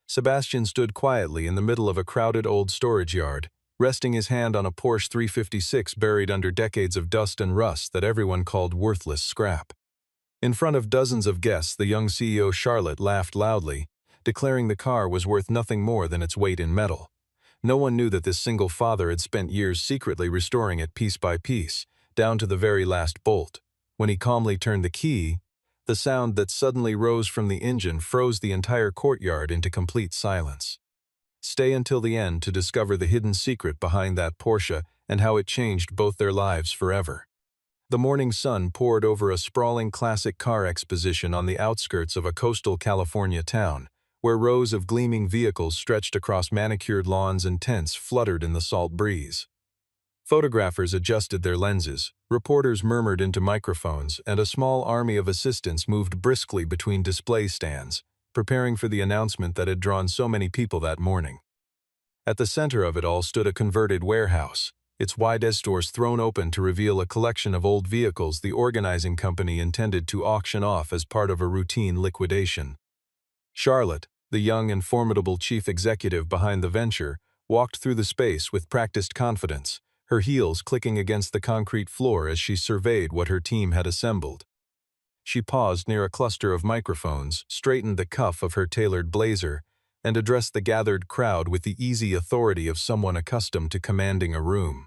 Sebastian stood quietly in the middle of a crowded old storage yard, resting his hand on a Porsche 356 buried under decades of dust and rust that everyone called worthless scrap. In front of dozens of guests, the young CEO Charlotte laughed loudly, declaring the car was worth nothing more than its weight in metal. No one knew that this single father had spent years secretly restoring it piece by piece, down to the very last bolt. When he calmly turned the key, the sound that suddenly rose from the engine froze the entire courtyard into complete silence. Stay until the end to discover the hidden secret behind that Porsche and how it changed both their lives forever. The morning sun poured over a sprawling classic car exposition on the outskirts of a coastal California town, where rows of gleaming vehicles stretched across manicured lawns and tents fluttered in the salt breeze. Photographers adjusted their lenses, reporters murmured into microphones, and a small army of assistants moved briskly between display stands, preparing for the announcement that had drawn so many people that morning. At the center of it all stood a converted warehouse, its wide doors thrown open to reveal a collection of old vehicles the organizing company intended to auction off as part of a routine liquidation. Charlotte, the young and formidable chief executive behind the venture, walked through the space with practiced confidence, her heels clicking against the concrete floor as she surveyed what her team had assembled. She paused near a cluster of microphones, straightened the cuff of her tailored blazer, and addressed the gathered crowd with the easy authority of someone accustomed to commanding a room.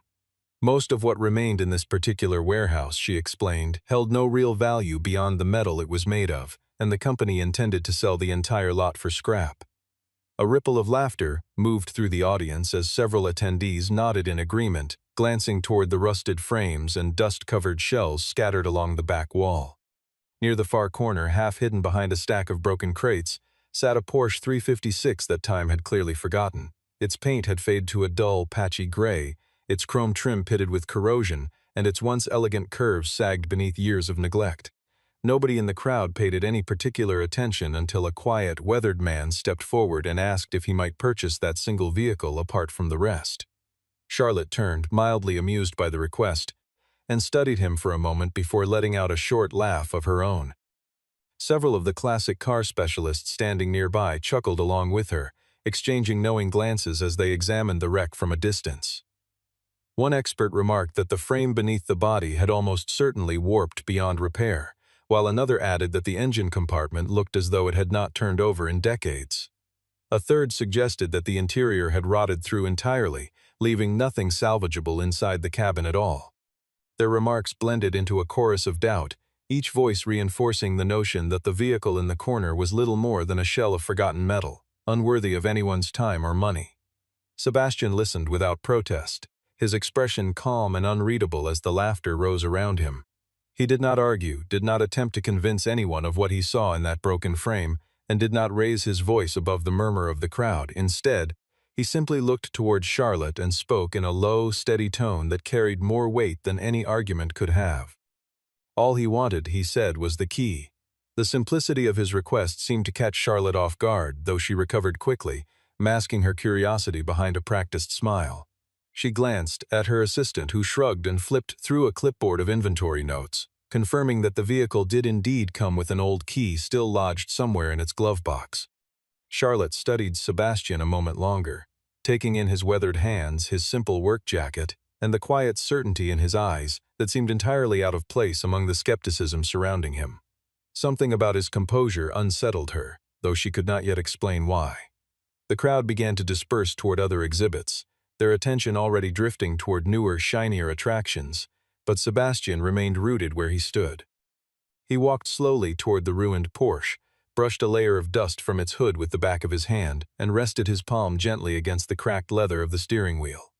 Most of what remained in this particular warehouse, she explained, held no real value beyond the metal it was made of, and the company intended to sell the entire lot for scrap. A ripple of laughter moved through the audience as several attendees nodded in agreement, glancing toward the rusted frames and dust-covered shells scattered along the back wall. Near the far corner, half hidden behind a stack of broken crates, sat a Porsche 356 that time had clearly forgotten. Its paint had faded to a dull, patchy gray, its chrome trim pitted with corrosion, and its once elegant curves sagged beneath years of neglect. Nobody in the crowd paid it any particular attention until a quiet, weathered man stepped forward and asked if he might purchase that single vehicle apart from the rest. Charlotte turned, mildly amused by the request, and studied him for a moment before letting out a short laugh of her own. Several of the classic car specialists standing nearby chuckled along with her, exchanging knowing glances as they examined the wreck from a distance. One expert remarked that the frame beneath the body had almost certainly warped beyond repair, while another added that the engine compartment looked as though it had not turned over in decades. A third suggested that the interior had rotted through entirely, leaving nothing salvageable inside the cabin at all. Their remarks blended into a chorus of doubt, each voice reinforcing the notion that the vehicle in the corner was little more than a shell of forgotten metal, unworthy of anyone's time or money. Sebastian listened without protest, his expression calm and unreadable as the laughter rose around him. He did not argue, did not attempt to convince anyone of what he saw in that broken frame, and did not raise his voice above the murmur of the crowd. Instead, he simply looked toward Charlotte and spoke in a low, steady tone that carried more weight than any argument could have. All he wanted, he said, was the key. The simplicity of his request seemed to catch Charlotte off guard, though she recovered quickly, masking her curiosity behind a practiced smile. She glanced at her assistant, who shrugged and flipped through a clipboard of inventory notes, confirming that the vehicle did indeed come with an old key still lodged somewhere in its glove box. Charlotte studied Sebastian a moment longer, taking in his weathered hands, his simple work jacket, and the quiet certainty in his eyes that seemed entirely out of place among the skepticism surrounding him. Something about his composure unsettled her, though she could not yet explain why. The crowd began to disperse toward other exhibits, their attention already drifting toward newer, shinier attractions, but Sebastian remained rooted where he stood. He walked slowly toward the ruined Porsche, brushed a layer of dust from its hood with the back of his hand, and rested his palm gently against the cracked leather of the steering wheel.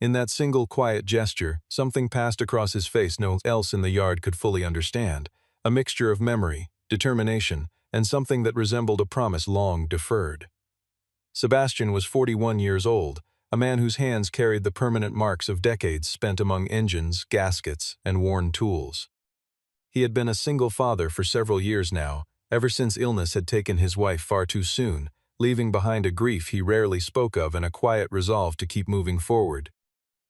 In that single quiet gesture, something passed across his face no one else in the yard could fully understand, a mixture of memory, determination, and something that resembled a promise long deferred. Sebastian was 41 years old, a man whose hands carried the permanent marks of decades spent among engines, gaskets, and worn tools. He had been a single father for several years now, ever since illness had taken his wife far too soon, leaving behind a grief he rarely spoke of and a quiet resolve to keep moving forward.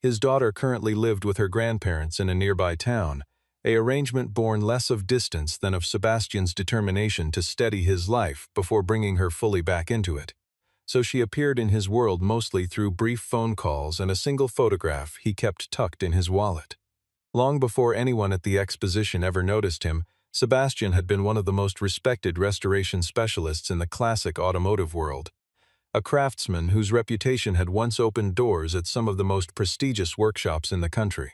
His daughter currently lived with her grandparents in a nearby town, an arrangement born less of distance than of Sebastian's determination to steady his life before bringing her fully back into it. so she appeared in his world mostly through brief phone calls and a single photograph he kept tucked in his wallet. Long before anyone at the exposition ever noticed him, Sebastian had been one of the most respected restoration specialists in the classic automotive world, a craftsman whose reputation had once opened doors at some of the most prestigious workshops in the country.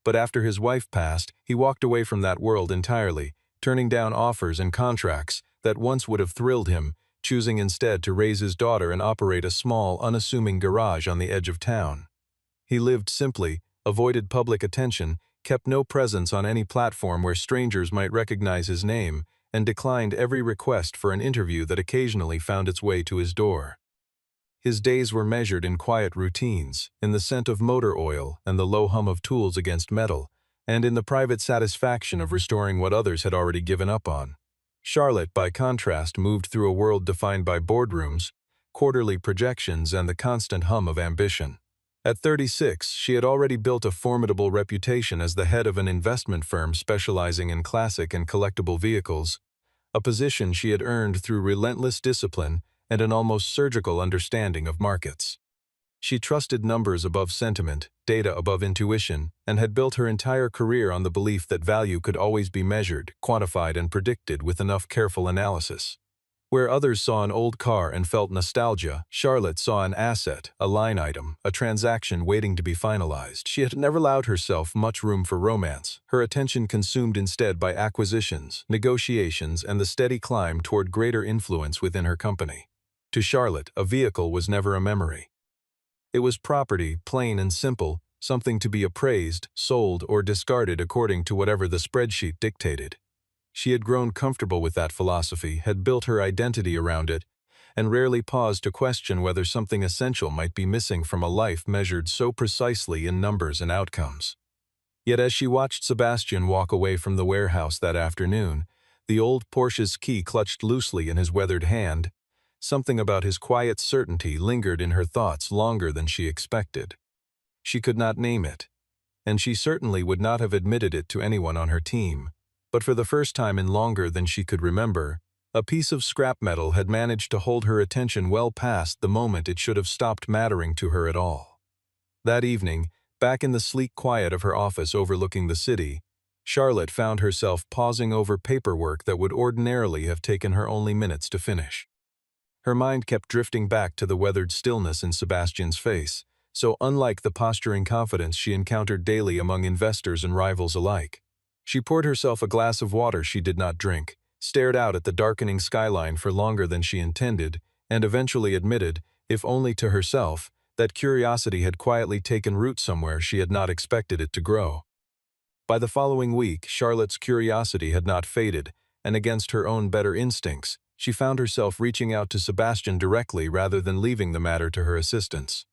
But after his wife passed, he walked away from that world entirely, turning down offers and contracts that once would have thrilled him, choosing instead to raise his daughter and operate a small, unassuming garage on the edge of town. He lived simply, avoided public attention, kept no presence on any platform where strangers might recognize his name, and declined every request for an interview that occasionally found its way to his door. His days were measured in quiet routines, in the scent of motor oil and the low hum of tools against metal, and in the private satisfaction of restoring what others had already given up on. Charlotte, by contrast, moved through a world defined by boardrooms, quarterly projections, and the constant hum of ambition. At 36, she had already built a formidable reputation as the head of an investment firm specializing in classic and collectible vehicles, a position she had earned through relentless discipline and an almost surgical understanding of markets. She trusted numbers above sentiment, data above intuition, and had built her entire career on the belief that value could always be measured, quantified, and predicted with enough careful analysis. Where others saw an old car and felt nostalgia, Charlotte saw an asset, a line item, a transaction waiting to be finalized. She had never allowed herself much room for romance, her attention consumed instead by acquisitions, negotiations, and the steady climb toward greater influence within her company. To Charlotte, a vehicle was never a memory. It was property, plain and simple, something to be appraised, sold, or discarded according to whatever the spreadsheet dictated. She had grown comfortable with that philosophy, had built her identity around it, and rarely paused to question whether something essential might be missing from a life measured so precisely in numbers and outcomes. Yet as she watched Sebastian walk away from the warehouse that afternoon, the old Porsche's key clutched loosely in his weathered hand, something about his quiet certainty lingered in her thoughts longer than she expected. She could not name it, and she certainly would not have admitted it to anyone on her team. But for the first time in longer than she could remember, a piece of scrap metal had managed to hold her attention well past the moment it should have stopped mattering to her at all. That evening, back in the sleek quiet of her office overlooking the city, Charlotte found herself pausing over paperwork that would ordinarily have taken her only minutes to finish. Her mind kept drifting back to the weathered stillness in Sebastian's face, so unlike the posturing confidence she encountered daily among investors and rivals alike. She poured herself a glass of water she did not drink, stared out at the darkening skyline for longer than she intended, and eventually admitted, if only to herself, that curiosity had quietly taken root somewhere she had not expected it to grow. By the following week, Charlotte's curiosity had not faded, and against her own better instincts, she found herself reaching out to Sebastian directly rather than leaving the matter to her assistants.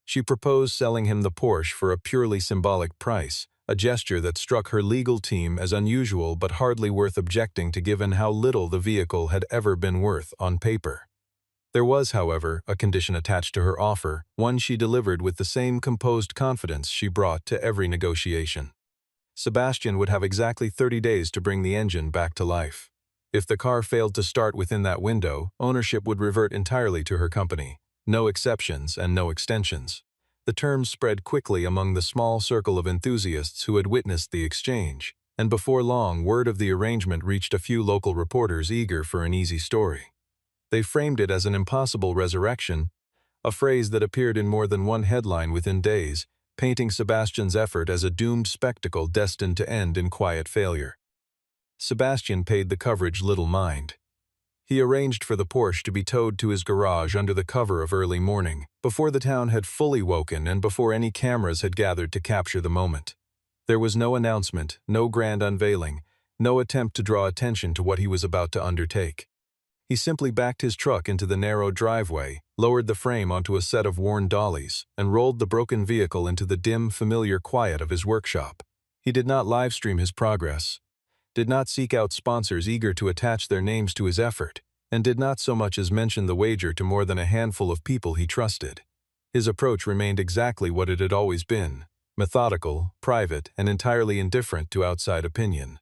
She proposed selling him the Porsche for a purely symbolic price, a gesture that struck her legal team as unusual but hardly worth objecting to given how little the vehicle had ever been worth on paper. There was, however, a condition attached to her offer, one she delivered with the same composed confidence she brought to every negotiation. Sebastian would have exactly 30 days to bring the engine back to life. If the car failed to start within that window, ownership would revert entirely to her company. No exceptions and no extensions. The terms spread quickly among the small circle of enthusiasts who had witnessed the exchange, and before long word of the arrangement reached a few local reporters eager for an easy story. They framed it as an impossible resurrection, a phrase that appeared in more than one headline within days, painting Sebastian's effort as a doomed spectacle destined to end in quiet failure. Sebastian paid the coverage little mind. He arranged for the Porsche to be towed to his garage under the cover of early morning, before the town had fully woken and before any cameras had gathered to capture the moment. There was no announcement, no grand unveiling, no attempt to draw attention to what he was about to undertake. He simply backed his truck into the narrow driveway, lowered the frame onto a set of worn dollies, and rolled the broken vehicle into the dim, familiar quiet of his workshop. He did not livestream his progress, did not seek out sponsors eager to attach their names to his effort, and did not so much as mention the wager to more than a handful of people he trusted. His approach remained exactly what it had always been, methodical, private, and entirely indifferent to outside opinion.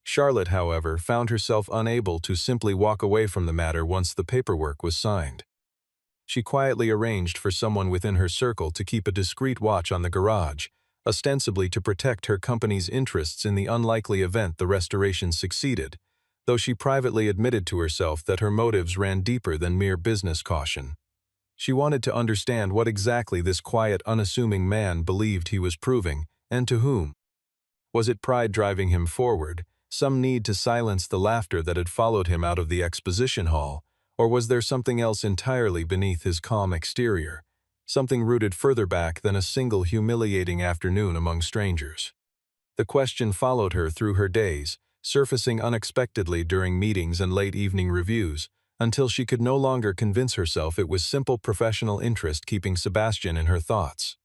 Charlotte, however, found herself unable to simply walk away from the matter once the paperwork was signed. She quietly arranged for someone within her circle to keep a discreet watch on the garage, ostensibly to protect her company's interests in the unlikely event the restoration succeeded, though she privately admitted to herself that her motives ran deeper than mere business caution. She wanted to understand what exactly this quiet, unassuming man believed he was proving, and to whom. Was it pride driving him forward, some need to silence the laughter that had followed him out of the exposition hall, or was there something else entirely beneath his calm exterior, something rooted further back than a single humiliating afternoon among strangers? The question followed her through her days, surfacing unexpectedly during meetings and late evening reviews, until she could no longer convince herself it was simple professional interest keeping Sebastian in her thoughts.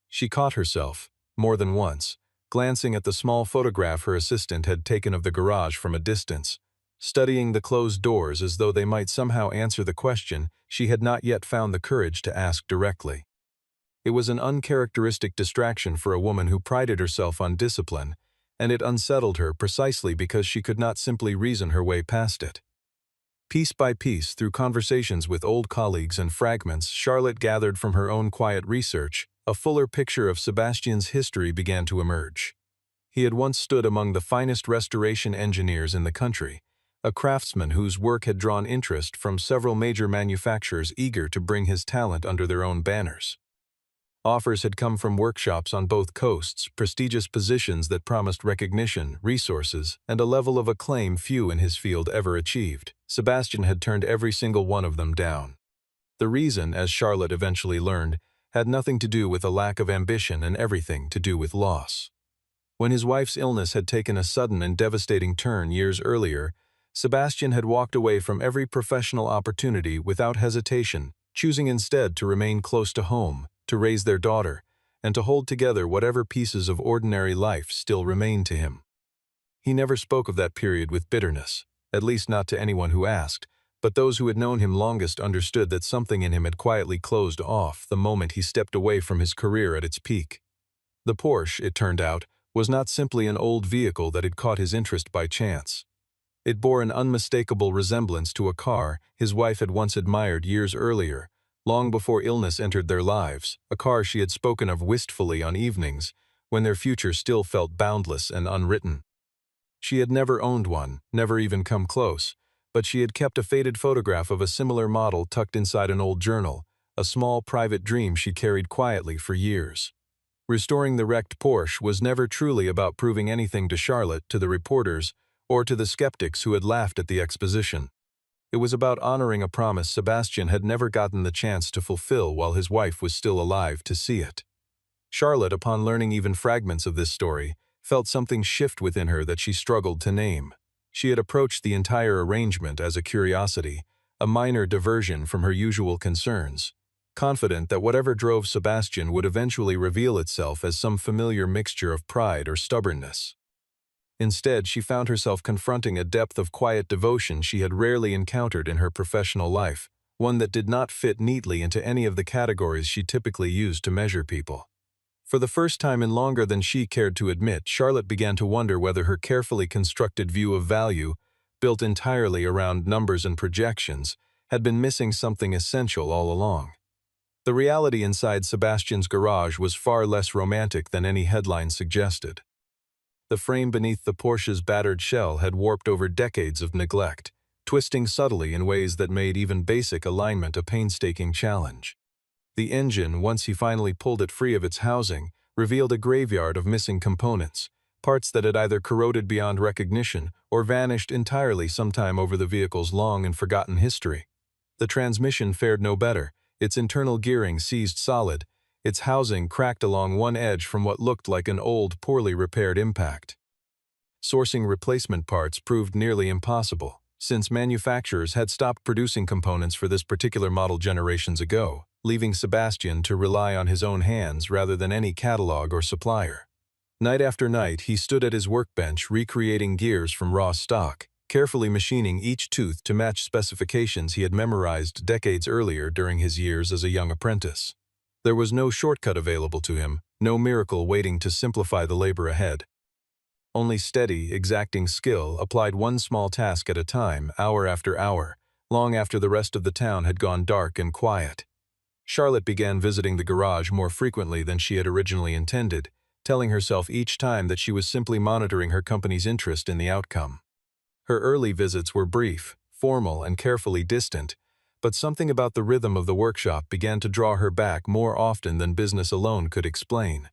She caught herself, more than once, glancing at the small photograph her assistant had taken of the garage from a distance, studying the closed doors as though they might somehow answer the question she had not yet found the courage to ask directly. It was an uncharacteristic distraction for a woman who prided herself on discipline, and it unsettled her precisely because she could not simply reason her way past it. Piece by piece, through conversations with old colleagues and fragments Charlotte gathered from her own quiet research, a fuller picture of Sebastian's history began to emerge. He had once stood among the finest restoration engineers in the country, a craftsman whose work had drawn interest from several major manufacturers eager to bring his talent under their own banners. Offers had come from workshops on both coasts, prestigious positions that promised recognition, resources, and a level of acclaim few in his field ever achieved. Sebastian had turned every single one of them down. The reason, as Charlotte eventually learned, had nothing to do with a lack of ambition and everything to do with loss. When his wife's illness had taken a sudden and devastating turn years earlier, Sebastian had walked away from every professional opportunity without hesitation, choosing instead to remain close to home, to raise their daughter, and to hold together whatever pieces of ordinary life still remained to him. He never spoke of that period with bitterness, at least not to anyone who asked, but those who had known him longest understood that something in him had quietly closed off the moment he stepped away from his career at its peak. The Porsche, it turned out, was not simply an old vehicle that had caught his interest by chance. It bore an unmistakable resemblance to a car his wife had once admired years earlier, long before illness entered their lives, a car she had spoken of wistfully on evenings, when their future still felt boundless and unwritten. She had never owned one, never even come close, but she had kept a faded photograph of a similar model tucked inside an old journal, a small private dream she carried quietly for years. Restoring the wrecked Porsche was never truly about proving anything to Charlotte, to the reporters, or to the skeptics who had laughed at the exposition. It was about honoring a promise Sebastian had never gotten the chance to fulfill while his wife was still alive to see it. Charlotte, upon learning even fragments of this story, felt something shift within her that she struggled to name. She had approached the entire arrangement as a curiosity, a minor diversion from her usual concerns, confident that whatever drove Sebastian would eventually reveal itself as some familiar mixture of pride or stubbornness. Instead, she found herself confronting a depth of quiet devotion she had rarely encountered in her professional life, one that did not fit neatly into any of the categories she typically used to measure people. For the first time in longer than she cared to admit, Charlotte began to wonder whether her carefully constructed view of value, built entirely around numbers and projections, had been missing something essential all along. The reality inside Sebastian's garage was far less romantic than any headline suggested. The frame beneath the Porsche's battered shell had warped over decades of neglect, twisting subtly in ways that made even basic alignment a painstaking challenge. The engine, once he finally pulled it free of its housing, revealed a graveyard of missing components, parts that had either corroded beyond recognition or vanished entirely sometime over the vehicle's long and forgotten history. The transmission fared no better, its internal gearing seized solid, its housing cracked along one edge from what looked like an old, poorly repaired impact. Sourcing replacement parts proved nearly impossible, since manufacturers had stopped producing components for this particular model generations ago, leaving Sebastian to rely on his own hands rather than any catalog or supplier. Night after night, he stood at his workbench recreating gears from raw stock, carefully machining each tooth to match specifications he had memorized decades earlier during his years as a young apprentice. There was no shortcut available to him, no miracle waiting to simplify the labor ahead. Only steady, exacting skill applied one small task at a time, hour after hour, long after the rest of the town had gone dark and quiet. Charlotte began visiting the garage more frequently than she had originally intended, telling herself each time that she was simply monitoring her company's interest in the outcome. Her early visits were brief, formal, and carefully distant, but something about the rhythm of the workshop began to draw her back more often than business alone could explain.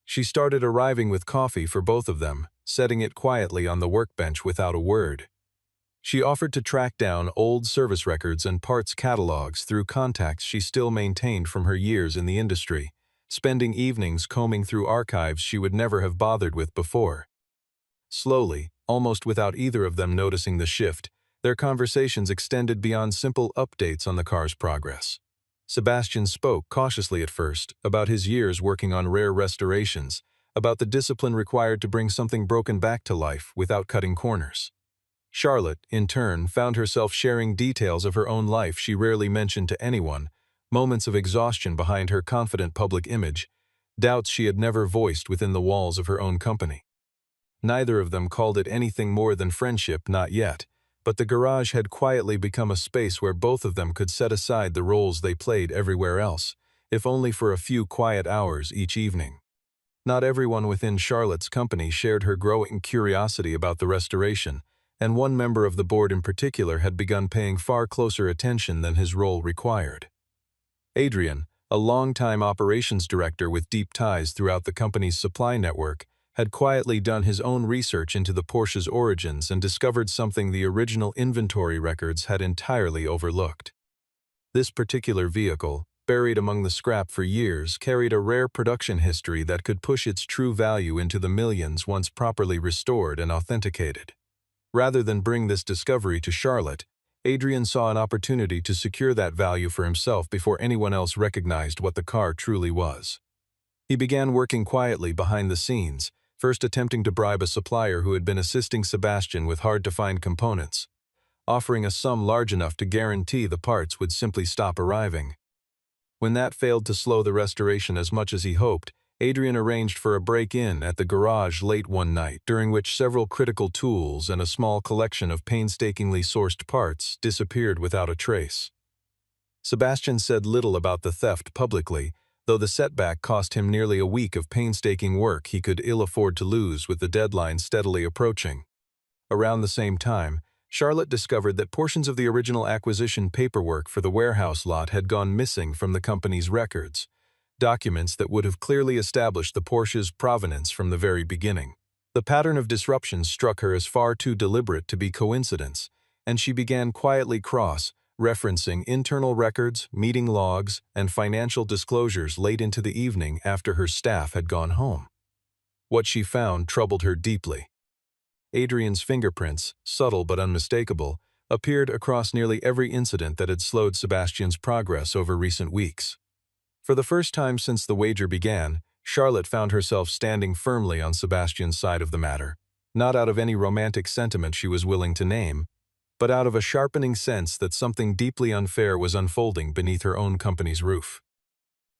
She started arriving with coffee for both of them, setting it quietly on the workbench without a word. She offered to track down old service records and parts catalogs through contacts she still maintained from her years in the industry, spending evenings combing through archives she would never have bothered with before. Slowly, almost without either of them noticing the shift, their conversations extended beyond simple updates on the car's progress. Sebastian spoke cautiously at first about his years working on rare restorations, about the discipline required to bring something broken back to life without cutting corners. Charlotte, in turn, found herself sharing details of her own life she rarely mentioned to anyone, moments of exhaustion behind her confident public image, doubts she had never voiced within the walls of her own company. Neither of them called it anything more than friendship, not yet, but the garage had quietly become a space where both of them could set aside the roles they played everywhere else, if only for a few quiet hours each evening. Not everyone within Charlotte's company shared her growing curiosity about the restoration, and one member of the board in particular had begun paying far closer attention than his role required. Adrian, a longtime operations director with deep ties throughout the company's supply network, had quietly done his own research into the Porsche's origins and discovered something the original inventory records had entirely overlooked. This particular vehicle, buried among the scrap for years, carried a rare production history that could push its true value into the millions once properly restored and authenticated. Rather than bring this discovery to Charlotte, Adrian saw an opportunity to secure that value for himself before anyone else recognized what the car truly was. He began working quietly behind the scenes, first attempting to bribe a supplier who had been assisting Sebastian with hard-to-find components, offering a sum large enough to guarantee the parts would simply stop arriving. When that failed to slow the restoration as much as he hoped, Adrian arranged for a break-in at the garage late one night, during which several critical tools and a small collection of painstakingly sourced parts disappeared without a trace. Sebastian said little about the theft publicly, though the setback cost him nearly a week of painstaking work he could ill afford to lose with the deadline steadily approaching. Around the same time, Charlotte discovered that portions of the original acquisition paperwork for the warehouse lot had gone missing from the company's records, documents that would have clearly established the Porsche's provenance from the very beginning. The pattern of disruptions struck her as far too deliberate to be coincidence, and she began quietly cross-referencing internal records, meeting logs, and financial disclosures late into the evening after her staff had gone home. What she found troubled her deeply. Adrian's fingerprints, subtle but unmistakable, appeared across nearly every incident that had slowed Sebastian's progress over recent weeks. For the first time since the wager began, Charlotte found herself standing firmly on Sebastian's side of the matter, not out of any romantic sentiment she was willing to name, but out of a sharpening sense that something deeply unfair was unfolding beneath her own company's roof.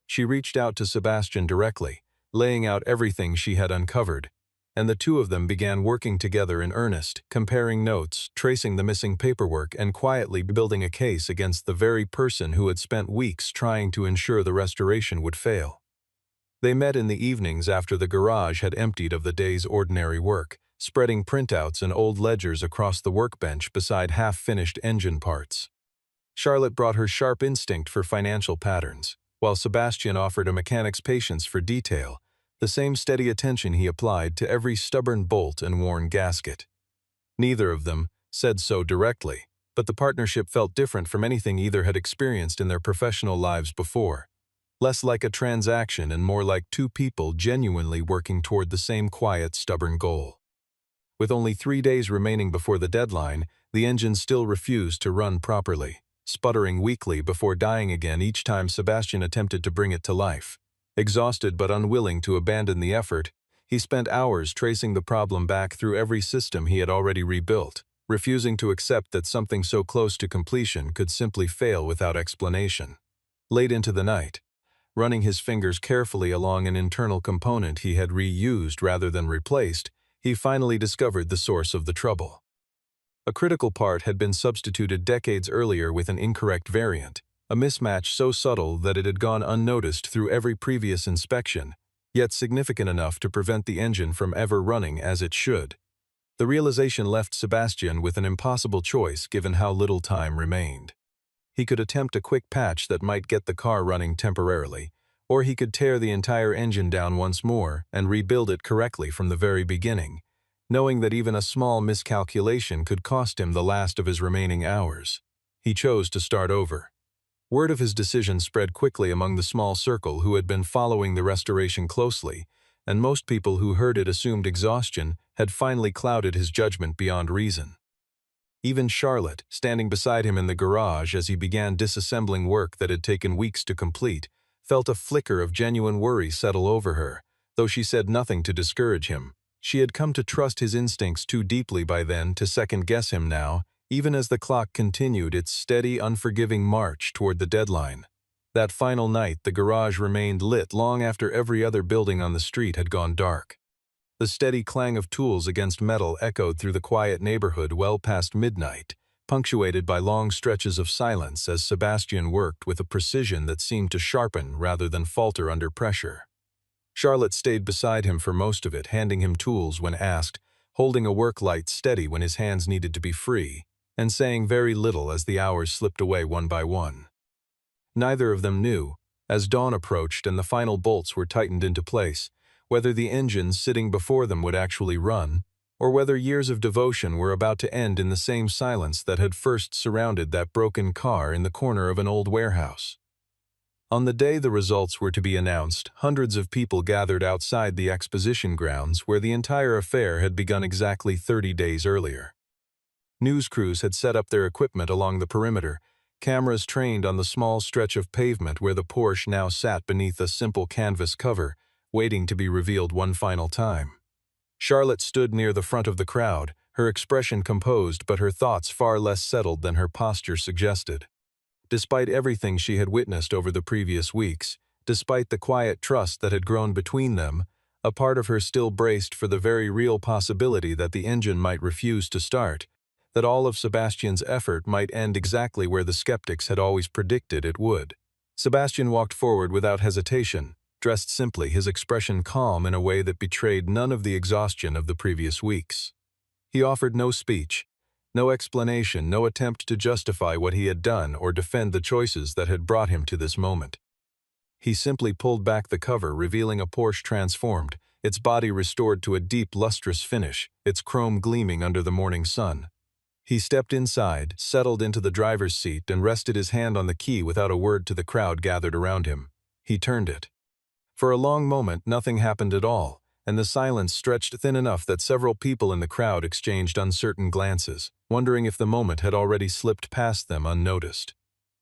She reached out to Sebastian directly, laying out everything she had uncovered, and the two of them began working together in earnest, comparing notes, tracing the missing paperwork, and quietly building a case against the very person who had spent weeks trying to ensure the restoration would fail. They met in the evenings after the garage had emptied of the day's ordinary work, spreading printouts and old ledgers across the workbench beside half-finished engine parts. Charlotte brought her sharp instinct for financial patterns, while Sebastian offered a mechanic's patience for detail, the same steady attention he applied to every stubborn bolt and worn gasket. Neither of them said so directly, but the partnership felt different from anything either had experienced in their professional lives before, less like a transaction and more like two people genuinely working toward the same quiet, stubborn goal. With only 3 days remaining before the deadline, the engine still refused to run properly, sputtering weakly before dying again each time Sebastian attempted to bring it to life. Exhausted but unwilling to abandon the effort, he spent hours tracing the problem back through every system he had already rebuilt, refusing to accept that something so close to completion could simply fail without explanation. Late into the night, running his fingers carefully along an internal component he had reused rather than replaced, he finally discovered the source of the trouble. A critical part had been substituted decades earlier with an incorrect variant, a mismatch so subtle that it had gone unnoticed through every previous inspection, yet significant enough to prevent the engine from ever running as it should. The realization left Sebastian with an impossible choice given how little time remained. He could attempt a quick patch that might get the car running temporarily, or he could tear the entire engine down once more and rebuild it correctly from the very beginning, knowing that even a small miscalculation could cost him the last of his remaining hours. He chose to start over. Word of his decision spread quickly among the small circle who had been following the restoration closely, and most people who heard it assumed exhaustion had finally clouded his judgment beyond reason. Even Charlotte, standing beside him in the garage as he began disassembling work that had taken weeks to complete, felt a flicker of genuine worry settle over her, though she said nothing to discourage him. She had come to trust his instincts too deeply by then to second-guess him now, even as the clock continued its steady, unforgiving march toward the deadline. That final night, the garage remained lit long after every other building on the street had gone dark. The steady clang of tools against metal echoed through the quiet neighborhood well past midnight, punctuated by long stretches of silence as Sebastian worked with a precision that seemed to sharpen rather than falter under pressure. Charlotte stayed beside him for most of it, handing him tools when asked, holding a work light steady when his hands needed to be free, and saying very little as the hours slipped away one by one. Neither of them knew, as dawn approached and the final bolts were tightened into place, whether the engine sitting before them would actually run, or whether years of devotion were about to end in the same silence that had first surrounded that broken car in the corner of an old warehouse. On the day the results were to be announced, hundreds of people gathered outside the exposition grounds where the entire affair had begun exactly 30 days earlier. News crews had set up their equipment along the perimeter, cameras trained on the small stretch of pavement where the Porsche now sat beneath a simple canvas cover, waiting to be revealed one final time. Charlotte stood near the front of the crowd, her expression composed but her thoughts far less settled than her posture suggested. Despite everything she had witnessed over the previous weeks, despite the quiet trust that had grown between them, a part of her still braced for the very real possibility that the engine might refuse to start, that all of Sebastian's effort might end exactly where the skeptics had always predicted it would. Sebastian walked forward without hesitation, dressed simply, his expression calm in a way that betrayed none of the exhaustion of the previous weeks. He offered no speech, no explanation, no attempt to justify what he had done or defend the choices that had brought him to this moment. He simply pulled back the cover, revealing a Porsche transformed, its body restored to a deep, lustrous finish, its chrome gleaming under the morning sun. He stepped inside, settled into the driver's seat, and rested his hand on the key without a word to the crowd gathered around him. He turned it. For a long moment, nothing happened at all, and the silence stretched thin enough that several people in the crowd exchanged uncertain glances, wondering if the moment had already slipped past them unnoticed.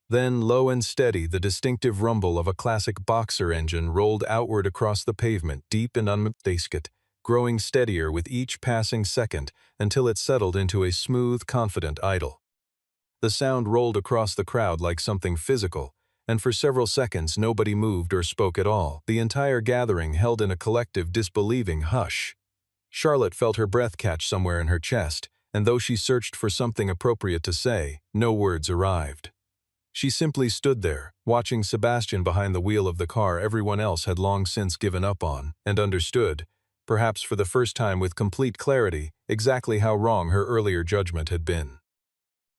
Then, low and steady, the distinctive rumble of a classic boxer engine rolled outward across the pavement, deep and unmistakable, growing steadier with each passing second until it settled into a smooth, confident idle. The sound rolled across the crowd like something physical, and for several seconds nobody moved or spoke at all, the entire gathering held in a collective disbelieving hush. Charlotte felt her breath catch somewhere in her chest, and though she searched for something appropriate to say, no words arrived. She simply stood there, watching Sebastian behind the wheel of the car everyone else had long since given up on, and understood, perhaps for the first time with complete clarity, exactly how wrong her earlier judgment had been.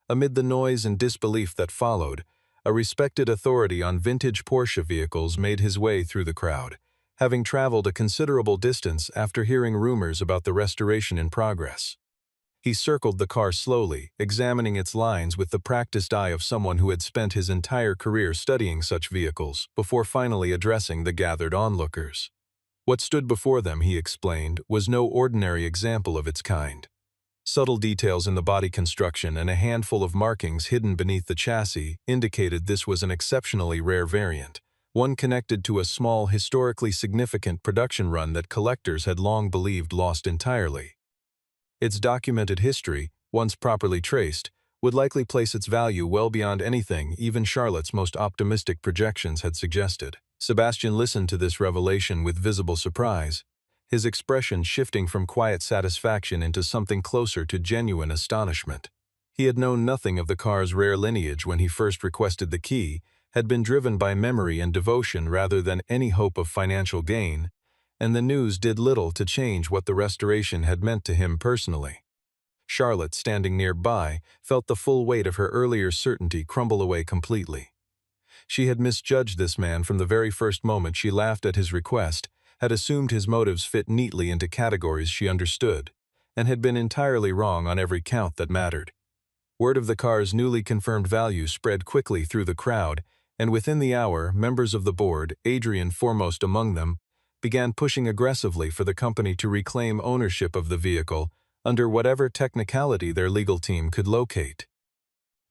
Amid the noise and disbelief that followed, a respected authority on vintage Porsche vehicles made his way through the crowd, having traveled a considerable distance after hearing rumors about the restoration in progress. He circled the car slowly, examining its lines with the practiced eye of someone who had spent his entire career studying such vehicles, before finally addressing the gathered onlookers. What stood before them, he explained, was no ordinary example of its kind. Subtle details in the body construction and a handful of markings hidden beneath the chassis indicated this was an exceptionally rare variant, one connected to a small, historically significant production run that collectors had long believed lost entirely. Its documented history, once properly traced, would likely place its value well beyond anything even Charlotte's most optimistic projections had suggested. Sebastian listened to this revelation with visible surprise, his expression shifting from quiet satisfaction into something closer to genuine astonishment. He had known nothing of the car's rare lineage when he first requested the key, had been driven by memory and devotion rather than any hope of financial gain, and the news did little to change what the restoration had meant to him personally. Charlotte, standing nearby, felt the full weight of her earlier certainty crumble away completely. She had misjudged this man from the very first moment she laughed at his request, had assumed his motives fit neatly into categories she understood, and had been entirely wrong on every count that mattered. Word of the car's newly confirmed value spread quickly through the crowd, and within the hour, members of the board, Adrian foremost among them, began pushing aggressively for the company to reclaim ownership of the vehicle under whatever technicality their legal team could locate.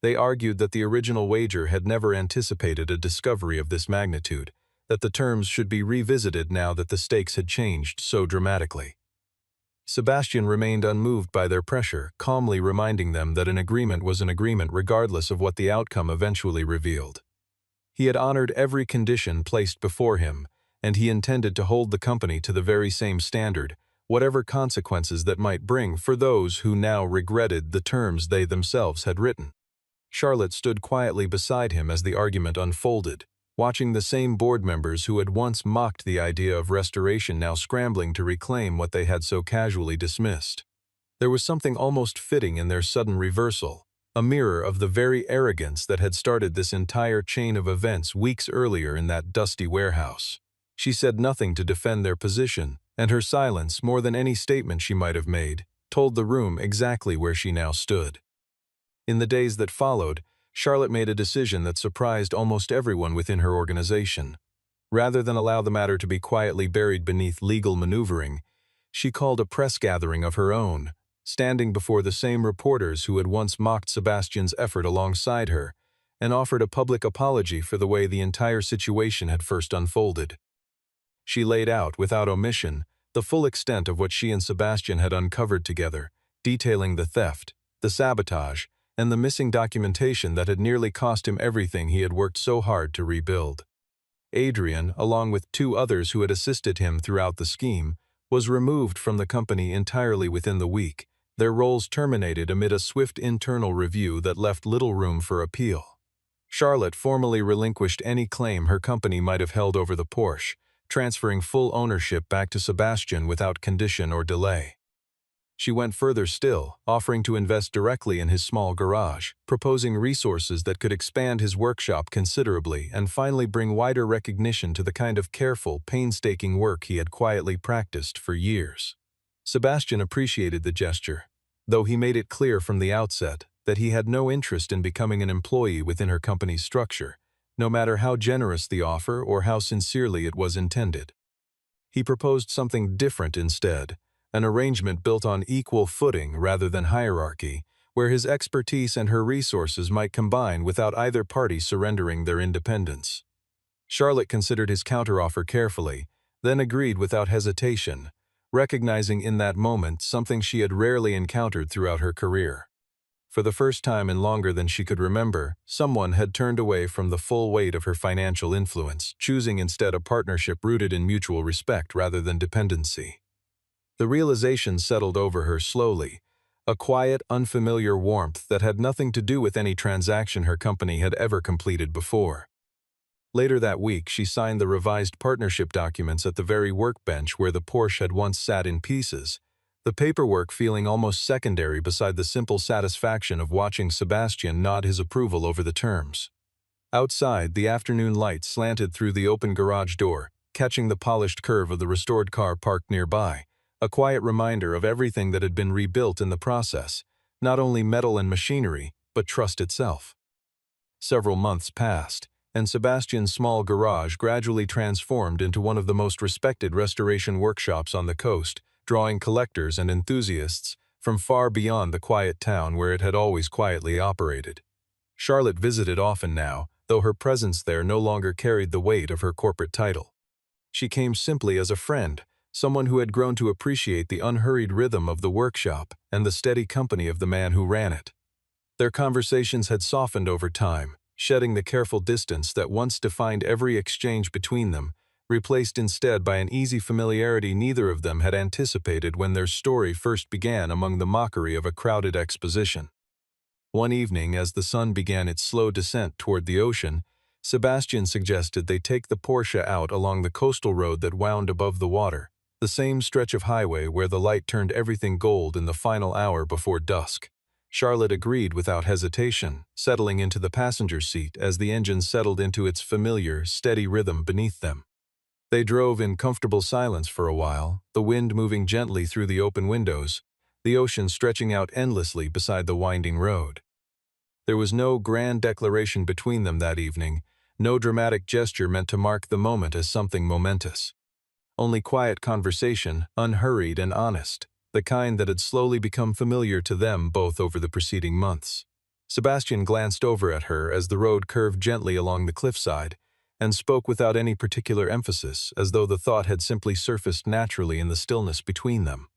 They argued that the original wager had never anticipated a discovery of this magnitude, that the terms should be revisited now that the stakes had changed so dramatically. Sebastian remained unmoved by their pressure, calmly reminding them that an agreement was an agreement regardless of what the outcome eventually revealed. He had honored every condition placed before him, and he intended to hold the company to the very same standard, whatever consequences that might bring for those who now regretted the terms they themselves had written. Charlotte stood quietly beside him as the argument unfolded, watching the same board members who had once mocked the idea of restoration now scrambling to reclaim what they had so casually dismissed. There was something almost fitting in their sudden reversal, a mirror of the very arrogance that had started this entire chain of events weeks earlier in that dusty warehouse. She said nothing to defend their position, and her silence, more than any statement she might have made, told the room exactly where she now stood. In the days that followed, Charlotte made a decision that surprised almost everyone within her organization. Rather than allow the matter to be quietly buried beneath legal maneuvering, she called a press gathering of her own, standing before the same reporters who had once mocked Sebastian's effort alongside her, and offered a public apology for the way the entire situation had first unfolded. She laid out, without omission, the full extent of what she and Sebastian had uncovered together, detailing the theft, the sabotage, and the missing documentation that had nearly cost him everything he had worked so hard to rebuild. Adrian, along with two others who had assisted him throughout the scheme, was removed from the company entirely within the week, their roles terminated amid a swift internal review that left little room for appeal. Charlotte formally relinquished any claim her company might have held over the Porsche, transferring full ownership back to Sebastian without condition or delay. She went further still, offering to invest directly in his small garage, proposing resources that could expand his workshop considerably and finally bring wider recognition to the kind of careful, painstaking work he had quietly practiced for years. Sebastian appreciated the gesture, though he made it clear from the outset that he had no interest in becoming an employee within her company's structure, no matter how generous the offer or how sincerely it was intended. He proposed something different instead, an arrangement built on equal footing rather than hierarchy, where his expertise and her resources might combine without either party surrendering their independence. Charlotte considered his counteroffer carefully, then agreed without hesitation, recognizing in that moment something she had rarely encountered throughout her career. For the first time in longer than she could remember, someone had turned away from the full weight of her financial influence, choosing instead a partnership rooted in mutual respect rather than dependency. The realization settled over her slowly, a quiet, unfamiliar warmth that had nothing to do with any transaction her company had ever completed before. Later that week, she signed the revised partnership documents at the very workbench where the Porsche had once sat in pieces, the paperwork feeling almost secondary beside the simple satisfaction of watching Sebastian nod his approval over the terms. Outside, the afternoon light slanted through the open garage door, catching the polished curve of the restored car parked nearby, a quiet reminder of everything that had been rebuilt in the process, not only metal and machinery, but trust itself. Several months passed, and Sebastian's small garage gradually transformed into one of the most respected restoration workshops on the coast, drawing collectors and enthusiasts from far beyond the quiet town where it had always quietly operated. Charlotte visited often now, though her presence there no longer carried the weight of her corporate title. She came simply as a friend, someone who had grown to appreciate the unhurried rhythm of the workshop and the steady company of the man who ran it. Their conversations had softened over time, shedding the careful distance that once defined every exchange between them, replaced instead by an easy familiarity neither of them had anticipated when their story first began among the mockery of a crowded exposition. One evening, as the sun began its slow descent toward the ocean, Sebastian suggested they take the Porsche out along the coastal road that wound above the water, the same stretch of highway where the light turned everything gold in the final hour before dusk. Charlotte agreed without hesitation, settling into the passenger seat as the engine settled into its familiar, steady rhythm beneath them. They drove in comfortable silence for a while, the wind moving gently through the open windows, the ocean stretching out endlessly beside the winding road. There was no grand declaration between them that evening, no dramatic gesture meant to mark the moment as something momentous. Only quiet conversation, unhurried and honest, the kind that had slowly become familiar to them both over the preceding months. Sebastian glanced over at her as the road curved gently along the cliffside, and spoke without any particular emphasis, as though the thought had simply surfaced naturally in the stillness between them.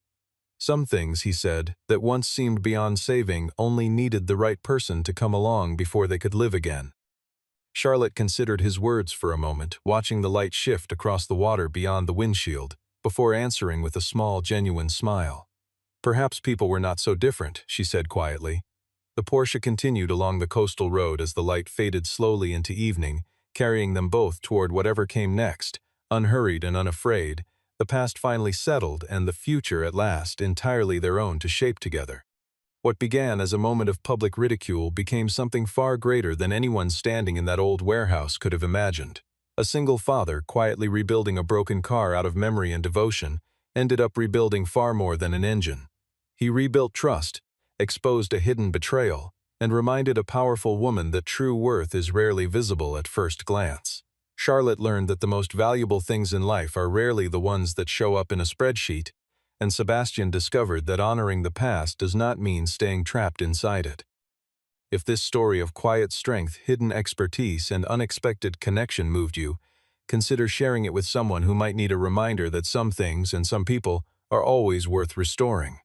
Some things, he said, that once seemed beyond saving only needed the right person to come along before they could live again. Charlotte considered his words for a moment, watching the light shift across the water beyond the windshield, before answering with a small, genuine smile. Perhaps people were not so different, she said quietly. The Porsche continued along the coastal road as the light faded slowly into evening, carrying them both toward whatever came next, unhurried and unafraid, the past finally settled and the future at last entirely their own to shape together. What began as a moment of public ridicule became something far greater than anyone standing in that old warehouse could have imagined. A single father, quietly rebuilding a broken car out of memory and devotion, ended up rebuilding far more than an engine. He rebuilt trust, exposed a hidden betrayal, and reminded a powerful woman that true worth is rarely visible at first glance. Charlotte learned that the most valuable things in life are rarely the ones that show up in a spreadsheet, and Sebastian discovered that honoring the past does not mean staying trapped inside it. If this story of quiet strength, hidden expertise, and unexpected connection moved you, consider sharing it with someone who might need a reminder that some things and some people are always worth restoring.